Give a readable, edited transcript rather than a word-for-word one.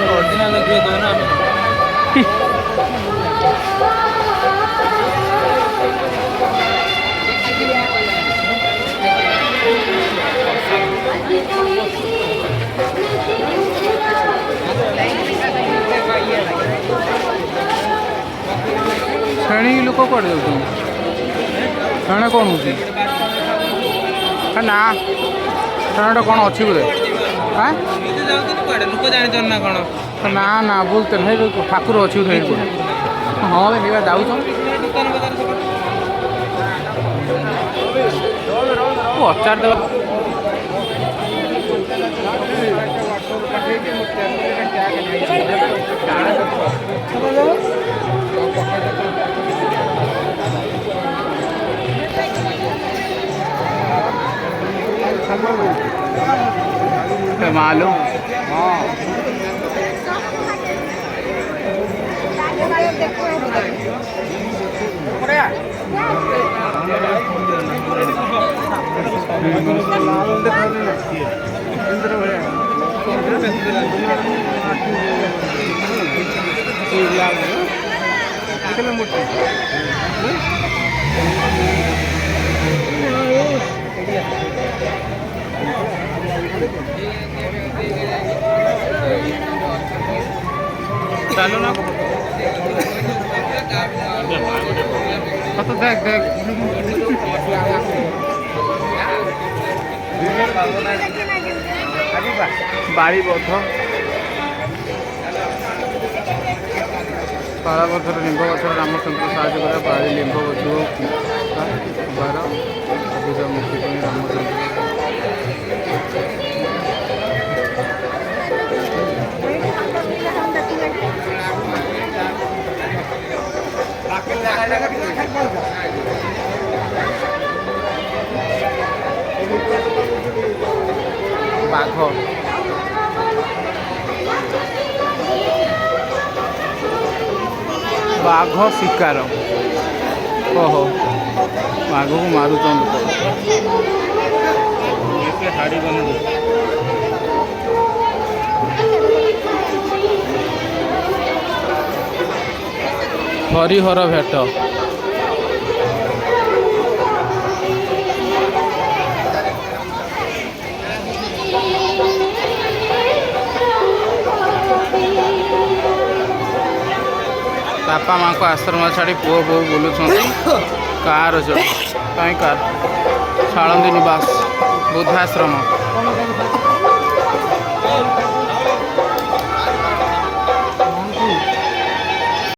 original लगे दो ना छेणी लोक कौन जाऊँ छेणे कौन हो ना छेणटा कौन अच्छी बोले हाँ लोक जान ना कौन ना ना बोलते नहीं ठाकुर अच्छी बोले हाँ भाई जाऊँ पचार देवा मालूम हाँ चलो ना तो देख देख बाड़ी बध पारा पथर लिंब गछ रामचंद्र साहय कर बाड़ी लिंब गछ बार अधिक मुक्ति रामचंद्र बाघ बाघ शिकार ओहो बाघ को मारुच हाड़ी बंद हरिहर भेट बापा माँ को आश्रम छाड़ी पुओ बो बुलूँ कार कहीं कार शालंदी निवास बुद्धाश्रम